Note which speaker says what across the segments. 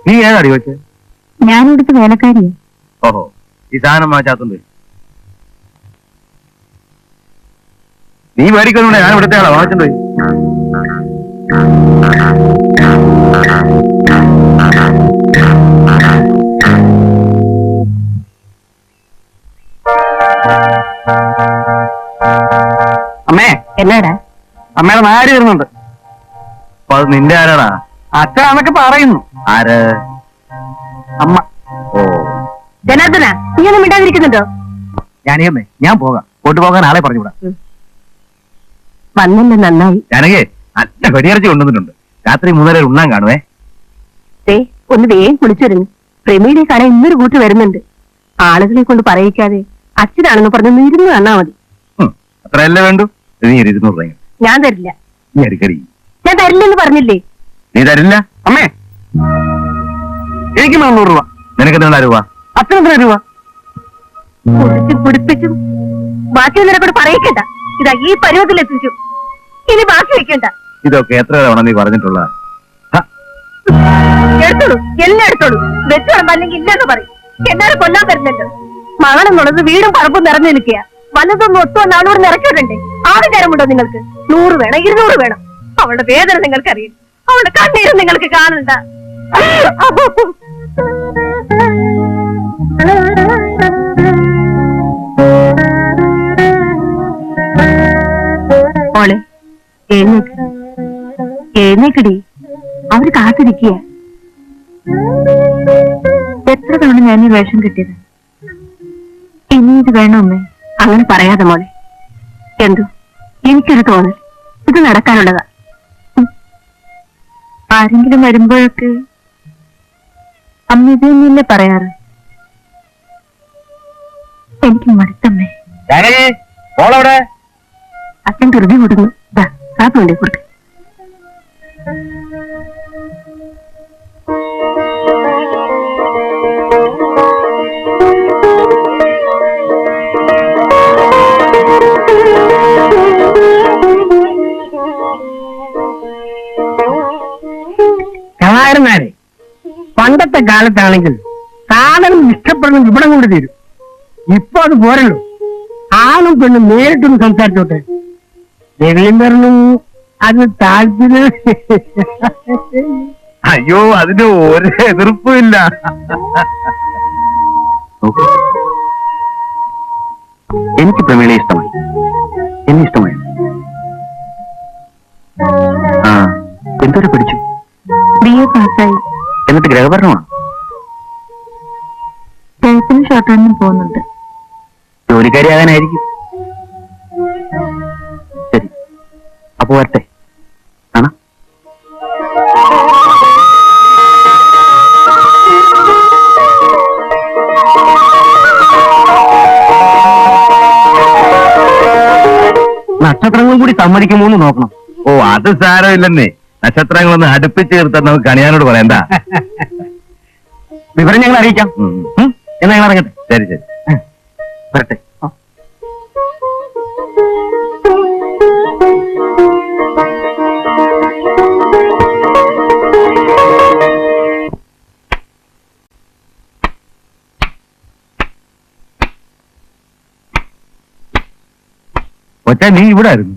Speaker 1: നീ ഏതാടി വെച്ച്?
Speaker 2: ഞാനിവിടുത്തെ വേലക്കാരിയാ.
Speaker 1: ഓഹോ, ഈ സാധനം മാറ്റാത്തുണ്ട്. നീ മേടിക്കുന്നുണ്ട്, ഞാൻ ഇവിടുത്തെ ആളാ വാങ്ങിച്ചിട്ടുണ്ട്.
Speaker 2: അമ്മേ എന്നാടാ?
Speaker 1: അമ്മയുടെ നാര് വരുന്നുണ്ട്. അപ്പൊ അത് നിന്റെ ആരാടാ?
Speaker 2: അച്ഛനൊക്കെ പറയുന്നു.
Speaker 1: ആര്?
Speaker 2: അമ്മ.
Speaker 1: ഓ,
Speaker 2: ജനാർദ്ദന, നീ ഒന്നും മിണ്ടാതിരിക്കുന്നുണ്ടോ?
Speaker 1: ഞാനേ ഞാൻ പോകാം. കൊണ്ടുപോകാൻ ആളെ പറഞ്ഞുകൂടാ.
Speaker 2: വന്നില്ല, നന്നായി.
Speaker 1: ഞാനേ നല്ല വെടിയിറച്ചി കൊണ്ടുവന്നിട്ടുണ്ട്. രാത്രി 3:30 ഉണ്ണാൻ കാണുവേ.
Speaker 2: ഒന്ന് വേഗം കുളിച്ചൊരുങ്ങി. പ്രമീയുടെ കട ഇന്നൊരു കൂട്ട് വരുന്നുണ്ട്. ആളുകളെ കൊണ്ട് പറയിക്കാതെ അച്ഛനാണെന്ന് പറഞ്ഞ് ഇരുന്ന് തന്നാ മതി.
Speaker 1: അത്രയല്ലേ വേണ്ടു? നീ 200 രൂപ.
Speaker 2: ഞാൻ തരില്ല.
Speaker 1: നീ അടിക്കടി.
Speaker 2: ഞാൻ തരില്ലെന്ന് പറഞ്ഞില്ലേ?
Speaker 1: നീ തരില്ല?
Speaker 2: അമ്മേ,
Speaker 1: എനിക്ക് 300 രൂപ. നിനക്ക് എന്താ രൂപ?
Speaker 2: അച്ഛനെന്താ രൂപ? പിടിപ്പിച്ചും ബാക്കി നിനക്കൂടെ പറയിക്കണ്ട. ഇതാ ഈ പരുവത്തിലെത്തിച്ചു. ഇനി ബാക്കി വെക്കണ്ട.
Speaker 1: ഇതൊക്കെ എത്ര തവണ നീ പറഞ്ഞിട്ടുള്ള?
Speaker 2: എടുത്തോളൂ, എല്ലാം എടുത്തോളൂ. വെച്ചോളം അല്ലെങ്കിൽ ഇല്ലെന്ന് പറയും. എന്നാലും കൊല്ലാൻ വരുന്നല്ലോ. മകളെന്നുള്ളത് വീടും പറമ്പും നിറഞ്ഞു നിൽക്കുക. വല്ലതൊന്നും ഒത്തുവ 400 നിറക്കിയിട്ടുണ്ടേ. ആകെ നേരമുണ്ടോ നിങ്ങൾക്ക്? 100 വേണം, 200 വേണം. അവളുടെ വേദന നിങ്ങൾക്കറിയും. അവളുടെ കണ്ണീരും നിങ്ങൾക്ക് കാണണ്ട. മോളെ എഴുന്നേക്കടി. അവര് കാത്തിരിക്കുക. എത്ര തവണ ഞാൻ ഈ വേഷം കിട്ടിയത്. ഇനി ഇത് വേണോ അമ്മേ? അങ്ങനെ പറയാതെ മോളെ. എന്തോ എനിക്കൊരു തോന്നൽ ഇത് നടക്കാനുള്ളതാ. ആരെങ്കിലും വരുമ്പോഴൊക്കെ അമ്മ ഇത് തന്നെയല്ലേ പറയാറ്. എനിക്ക് മടുത്തമ്മേ. അച്ഛൻ ധൃതി കൊടുക്കുന്നു. കാപ്പി വേണ്ടി കൊടുക്ക.
Speaker 3: കലാകാരന്മാരെ പണ്ടത്തെ കാലത്താണെങ്കിൽ സാധനം ഇഷ്ടപ്പെടുന്ന ഇവിടം കൊണ്ട് തീരും. ഇപ്പൊ അത് പോരല്ലോ. ആണും പെണ്ണും നേരിട്ടൊന്ന് സംസാരിച്ചോട്ടെ. രവീന്ദ്രനും അത് താല്പര്യം.
Speaker 1: അയ്യോ, അതിന് ഒരു എതിർപ്പുമില്ല. എനിക്ക് പ്രമീളയെ ഇഷ്ടമായി. എന്നെ ഇഷ്ടമായി. എന്തൊരു പഠിച്ചു?
Speaker 2: BA പാസ്സായി.
Speaker 1: എന്നിട്ട് ഗ്രഹഭരണമാണ്.
Speaker 2: ഷോർട്ടാനും പോകുന്നുണ്ട്.
Speaker 1: ജോലിക്കാരിയാകാനായിരിക്കും. ശരി, അപ്പോ വരട്ടെ. ആണോ?
Speaker 3: നക്ഷത്രങ്ങളും കൂടി സമ്മതിക്കുമോ എന്ന് നോക്കണം.
Speaker 1: ഓ, അത് സാരമില്ലെന്നേ. നക്ഷത്രങ്ങളൊന്ന് അടുപ്പിച്ച് നിർത്താൻ നമുക്ക് കണിയാനോട് പറയണ്ട.
Speaker 3: വിവരം ഞങ്ങൾ അറിയിക്കാം. എന്നാ ഞങ്ങൾ ഇറങ്ങട്ടെ.
Speaker 1: ശരി ശരി, വരട്ടെ. ഒറ്റ നീ ഇവിടെ ആയിരുന്നു.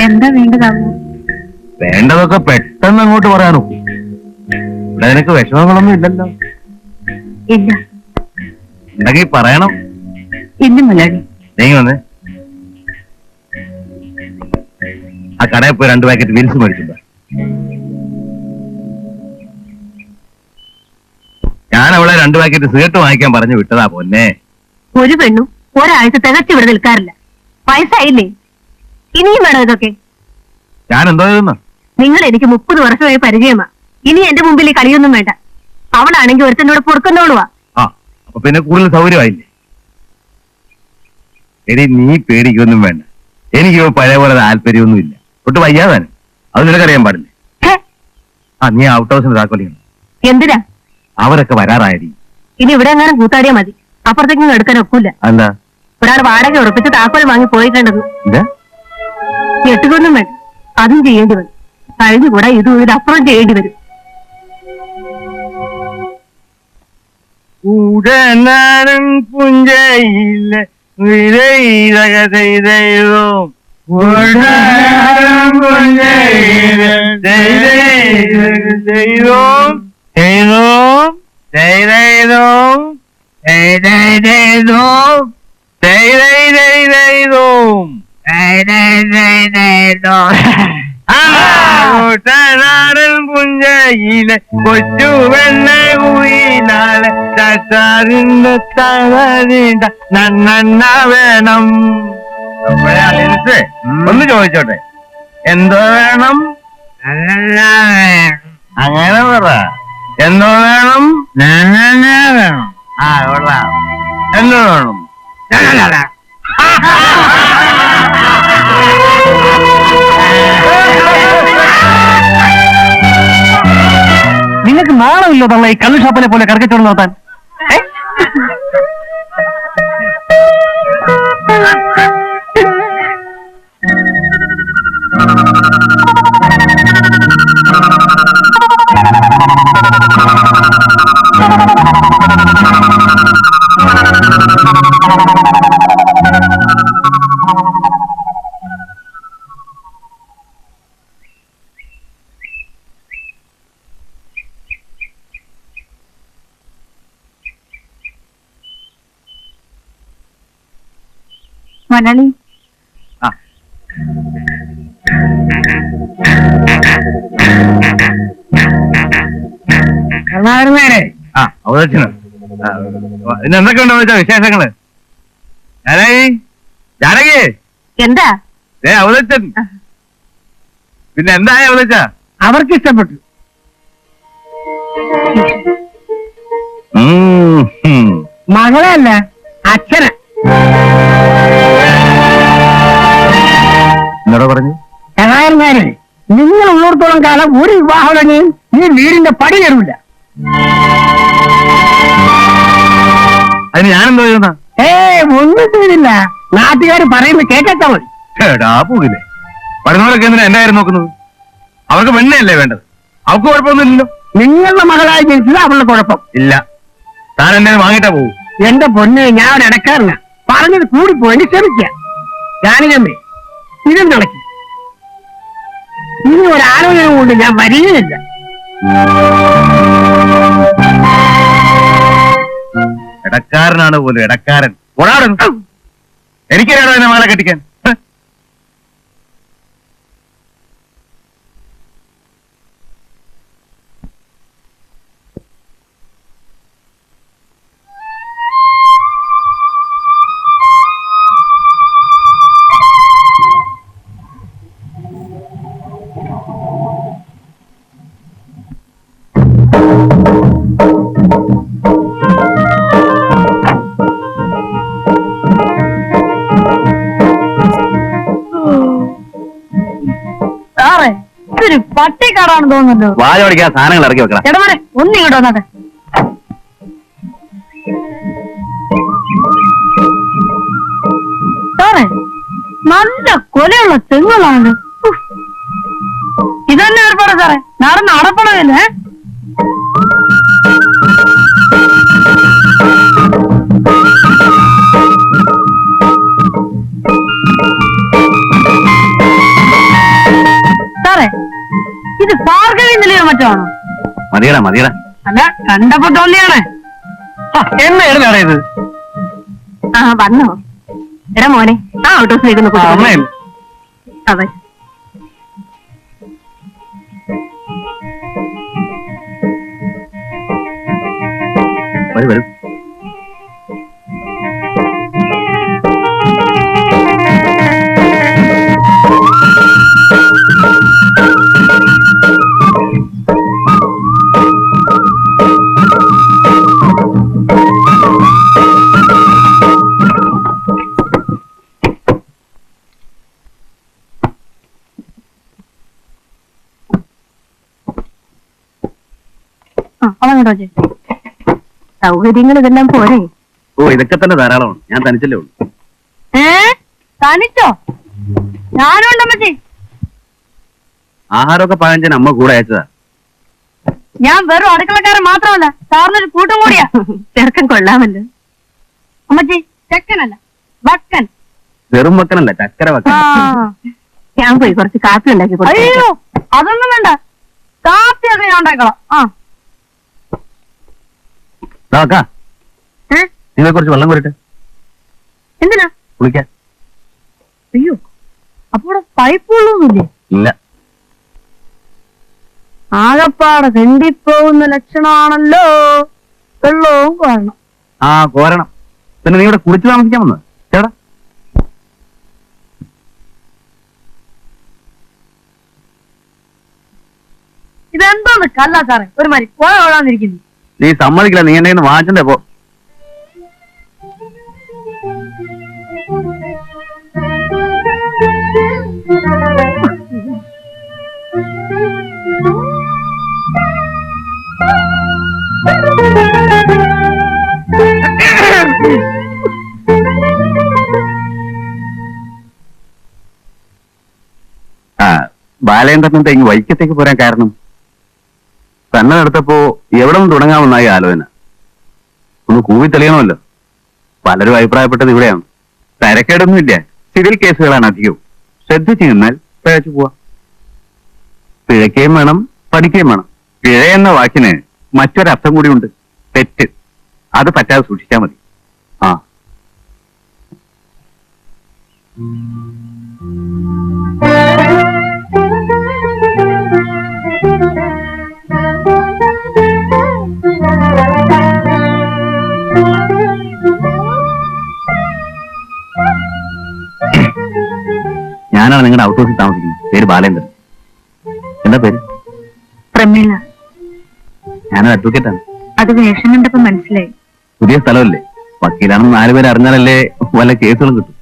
Speaker 2: എന്താ വേണ്ടതാവോ?
Speaker 1: വേണ്ടതൊക്കെ പെട്ടെന്ന് അങ്ങോട്ട് പറയാനോ? ഇവിടെ നിനക്ക് വിഷമങ്ങളൊന്നും ഇല്ലല്ലോ?
Speaker 2: ഇല്ല.
Speaker 1: ഉണ്ടെങ്കിൽ പറയണം.
Speaker 2: ഇല്ല മുതലാളി.
Speaker 1: നീ വന്ന് ആ കടയിൽ പോയി 2 പാക്കറ്റ് വിൽസ് മേടിച്ചിട്ടുണ്ടോ? ഞാൻ അവളെ 2 പാക്കറ്റ് സിഗരറ്റ് വാങ്ങിക്കാൻ പറഞ്ഞു വിട്ടതാ പൊന്നെ.
Speaker 2: ഒരു പെണ്ണും ഒരാഴ്ച തികച്ചു ഇവിടെ നിൽക്കാറില്ല. വയസ്സായില്ലേ? ഇനിയും വേണം ഇതൊക്കെ?
Speaker 1: ഞാൻ എന്തോ ചെയ്യുന്നു?
Speaker 2: നിങ്ങൾ എനിക്ക് 30 വർഷമായി പരിചയമാ. ഇനി എന്റെ മുമ്പിൽ ഈ കളിയൊന്നും വേണ്ട. അവളാണെങ്കിൽ ഒരുത്തനോട് പൊറുക്കുന്നോളുവാ.
Speaker 1: ആ, അപ്പൊ പിന്നെ കൂടുതൽ സൗകര്യമായില്ലേ? എടി, നീ പേടിക്കൊന്നും വേണ്ട. എനിക്ക് പഴയ പോലെ താല്പര്യമൊന്നുമില്ല. ഒട്ട് വയ്യാതാണ്. അത് നിനക്കറിയാൻ പാടില്ലേ? ആ, നീ ഔട്ട് ഹൗസിന് താക്കോലിക്കണം.
Speaker 2: എന്തിനാ?
Speaker 1: അവരൊക്കെ വരാറായി.
Speaker 2: ഇനി ഇവിടെ എങ്ങാനും കൂത്താടിയാ മതി. അപ്പുറത്തേക്കും എടുക്കാൻ ഒക്കില്ല.
Speaker 1: എന്താ?
Speaker 2: ഒരാൾ വാടക ഉറപ്പിച്ച് താക്കോൽ വാങ്ങി പോയിട്ടുണ്ടത്. ഞെട്ടുകൊന്നും വേണ്ട. അതും ചെയ്യേണ്ടി വരും. കഴിഞ്ഞുകൂടാ, ഇതും ഇതിനപ്പുറം ചെയ്യേണ്ടി വരും.
Speaker 1: ഉടനാടൻ പുഞ്ചയിലെ വിരയിതക ചെയ്തോ ഉടനാടൻ പുഞ്ചയിലെ ചെയ്തോ ചെയ്തോ ചെയ്തോ ചെയ്തോ ൂട്ടനാടൻ പുഞ്ചയിലെ കൊച്ചു വെണ്ണ കുയിലാലെ ചച്ചാറിന്റെ തളരിണ്ട നന്നെണ്ണ വേണം. ഒന്ന് ചോദിച്ചോട്ടെ, എന്തോ വേണം? അങ്ങനെ പറ, എന്തോ വേണം? വേണം. ആ കൊള്ളാം. എന്തോ വേണം?
Speaker 3: നിങ്ങൾക്ക് നാണമില്ലോ തള്ള ഈ കള്ളു ഷാപ്പിനെ പോലെ കറക്കച്ചോട് നടത്താൻ?
Speaker 2: മലയാളി
Speaker 1: എന്തൊക്കെ ഉണ്ടോ വെച്ചാ വിശേഷങ്ങള്? ജാനകി, ജാനകി,
Speaker 2: എന്താ
Speaker 1: അവതച്ചൻ. പിന്നെ എന്തായ അവതച്ച?
Speaker 3: അവർക്ക് ഇഷ്ടപ്പെട്ടു. മകളെ അല്ല, അച്ഛനെ.
Speaker 1: എന്നോട് പറഞ്ഞു
Speaker 3: ചങ്ങായന്മാരെ, നിങ്ങൾ ഉള്ളിടത്തോളം കാലം ഒരു വിവാഹം ഈ വീടിന്റെ പടി കയറില്ല.
Speaker 1: അതിന് ഞാനെന്തോ ചെയ്യുന്ന?
Speaker 3: ഒന്നും ചെയ്തില്ല. നാട്ടുകാർ പറയുന്നത് കേട്ടാ മതി.
Speaker 1: പൂകില്ലേ പറയുന്നവരൊക്കെ എന്തിനാ എന്റെ കാര്യം നോക്കുന്നത്? അവർക്ക് പെണ്ണയല്ലേ വേണ്ടത്, അവർക്ക് കുഴപ്പമൊന്നുമില്ലല്ലോ.
Speaker 3: നിങ്ങളുടെ മകളായി ജനിച്ചത് അവളുടെ കുഴപ്പം
Speaker 1: ഇല്ല. താൻ എന്നെ വാങ്ങിട്ടാ പോകും.
Speaker 3: എന്റെ പൊന്ന്, ഞാൻ ഒരു ഇടക്കാരന. പറഞ്ഞത് കൂടിപ്പോയി, ശ്രമിക്കാം. ജാനകമ്മേ, ഇതും നടക്കി. ഇനി ഒരു ആലോചന കൊണ്ട് ഞാൻ വരികയില്ല.
Speaker 1: ഇടക്കാരനാണ് പോലും ഇടക്കാരൻ. എനിക്കറിയാണോ എന്നെ മകളെ കെട്ടിക്കാൻ?
Speaker 2: സാറേ, ഇതൊരു പട്ടിക്കാടാണെന്ന് തോന്നുന്നല്ലോ.
Speaker 1: വാഴ പഠിക്കാൻ സാധനങ്ങൾ ഇറക്കി വെക്കണം.
Speaker 2: എടവരെ ഒന്നിങ്ങോട്ട് വന്നാട്ടെ. സാറേ, നല്ല കൊലയുള്ള തെങ്ങുകളാണ്. ഇതന്നെ ഏർപ്പാട് സാറേ, നടന്ന് അടപ്പണമില്ലേ? സാറേ, ഇത് ഭാർഗവി നിലയോ മറ്റോ ആണോ?
Speaker 1: മതിയടാ മതിയടാ.
Speaker 2: അല്ല, കണ്ടപ്പോ തോന്നിയാണ്.
Speaker 3: എന്നാണ് ഇത്?
Speaker 2: ആ വന്നോ? എടാ മോനെ, ആ ഓട്ടോസിലേക്ക്
Speaker 3: അമ്മയും
Speaker 2: അതെ.
Speaker 1: വരും വരും.
Speaker 2: അവങ്ങോട്ടോ സൗകര്യങ്ങൾ ഇതെല്ലാം പോരെ?
Speaker 1: ഓ, ഇതൊക്കെ തന്നെ ധാരാളമാണ്. ഞാൻ തനിച്ചല്ലേ ഉള്ളൂ.
Speaker 2: തനിച്ചോ? ഞാനും ഉണ്ടമ്മച്ചി.
Speaker 1: ആഹാരമൊക്കെ പാകം ചെയ്യാൻ അമ്മ കൂടെ അയച്ചതാ.
Speaker 2: ഞാൻ വെറും അടുക്കളക്കാരൻ മാത്രമല്ല സാറിനൊരു കൂട്ടം കൂടിയാ. ചെറുക്കൻ കൊള്ളാമല്ലോ. അമ്മച്ചി ചെക്കനല്ല വക്കൻ.
Speaker 1: വെറും വെക്കനല്ല, ചക്കര വെക്കൻ.
Speaker 2: ഞാൻ പോയി കുറച്ച് കാപ്പി ഉണ്ടാക്കി കൊടുത്തു. അയ്യോ അതൊന്നും വേണ്ട, കാപ്പിയൊക്കെ ഞാൻ ഉണ്ടാക്കണം.
Speaker 1: നിങ്ങൾ കുറച്ച് വെള്ളം കോരട്ടെ.
Speaker 2: എന്തിനാ?
Speaker 1: കുളിക്കാൻ.
Speaker 2: അയ്യോ അപ്പൊ ഇവിടെ പൈപ്പ് വെള്ളമൊന്നുമില്ലേ?
Speaker 1: ഇല്ല.
Speaker 2: ആകപ്പാടെ തെണ്ടിപ്പോകുന്ന ലക്ഷണമാണല്ലോ. വെള്ളവും കോരണം.
Speaker 1: കോരണം. പിന്നെ നീ ഇവിടെ കുളിച്ച് താമസിക്കാൻ വന്നത് ചേട്ടാ?
Speaker 2: ഇതെന്തോന്ന് കല്ല സാറേ, ഒരു മാതിരി പോഴാന്നിരിക്കുന്നു.
Speaker 1: നീ സമ്മതിക്കില്ല, നീ എന്നെ വാങ്ങിച്ചേ പോ. ബാലചന്ദ്രനത്തെ ഇങ്ങ് വൈക്കത്തേക്ക് പോരാൻ കാരണം തന്നെ നടത്തപ്പോ എവിടെ നിന്ന് തുടങ്ങാമെന്നായി ആലോചന. ഒന്ന് കൂവി തെളിയണമല്ലോ. പലരും അഭിപ്രായപ്പെട്ടത് ഇവിടെയാണ്. തരക്കേടൊന്നുമില്ല, സിവിൽ കേസുകളാണ് അധികവും. ശ്രദ്ധിച്ചു നിന്നാൽ പിഴച്ചു പോവാം. പിഴയ്ക്കുകയും വേണം, പഠിക്കുകയും വേണം. പിഴ എന്ന വാക്കിന് മറ്റൊരർത്ഥം കൂടിയുണ്ട്, തെറ്റ്. അത് പറ്റാതെ സൂക്ഷിച്ചാൽ മതി. ഞാനാണ് നിങ്ങളുടെ ഔട്ട് ഹൗസിൽ താമസിക്കുന്നത്. പേര് ബാലേന്ദ്രൻ. എന്താ പേര്?
Speaker 2: പ്രമീള.
Speaker 1: ഞാനൊരു അഡ്വക്കേറ്റാണ്.
Speaker 2: അത് വേഷം കണ്ടപ്പോ മനസ്സിലായി.
Speaker 1: പുതിയ സ്ഥലമല്ലേ, വക്കീലാണെന്ന് 4 പേര് അറിഞ്ഞാലല്ലേ വല്ല കേസുകളും കിട്ടും.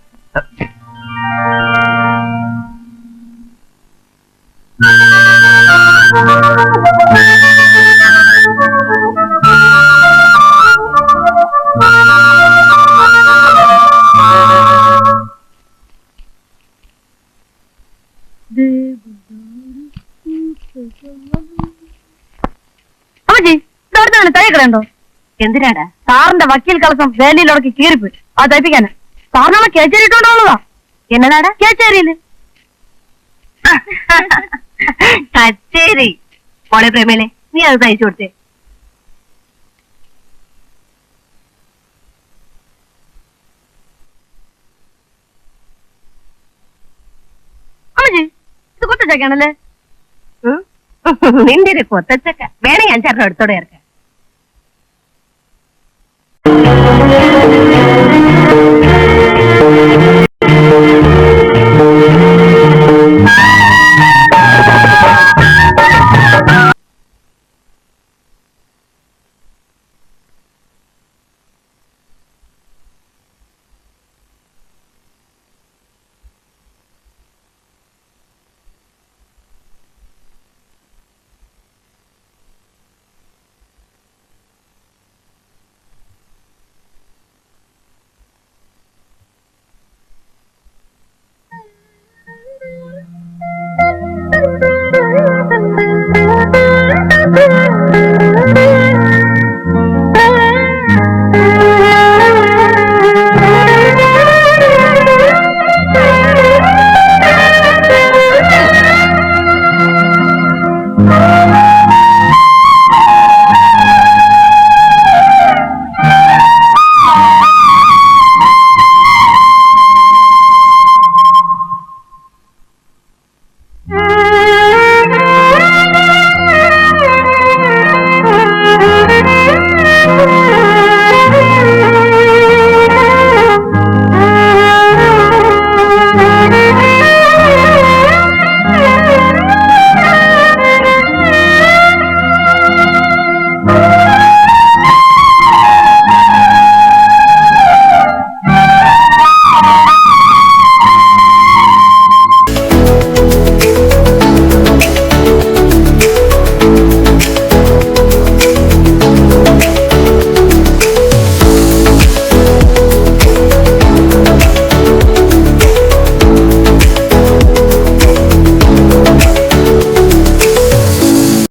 Speaker 2: തയ്ക്കണ്ടോ? എന്തിനാടാ? സാറിന്റെ വക്കീൽ കളസം വേലിയിലൊടക്കി കീറിപ്പോയി. അത് തയ്പ്പിക്കാന് സാറിനാണ് കേച്ചേരിട്ടുള്ളതാ. എന്നതാടാ കേച്ചേരിയില്? കച്ചേരി. മോളെ പ്രേമേലെ, നീ അത് തയ്ച്ചു കൊടുത്തേ. അമ്മജി ഇത് കൊത്തച്ചക്കയാണല്ലേ? നിന്റെ ഒരു കൊത്തച്ചക്ക വേണേ ഞാൻ ചേട്ടൻ എടുത്തോടെ ഇറക്കാം.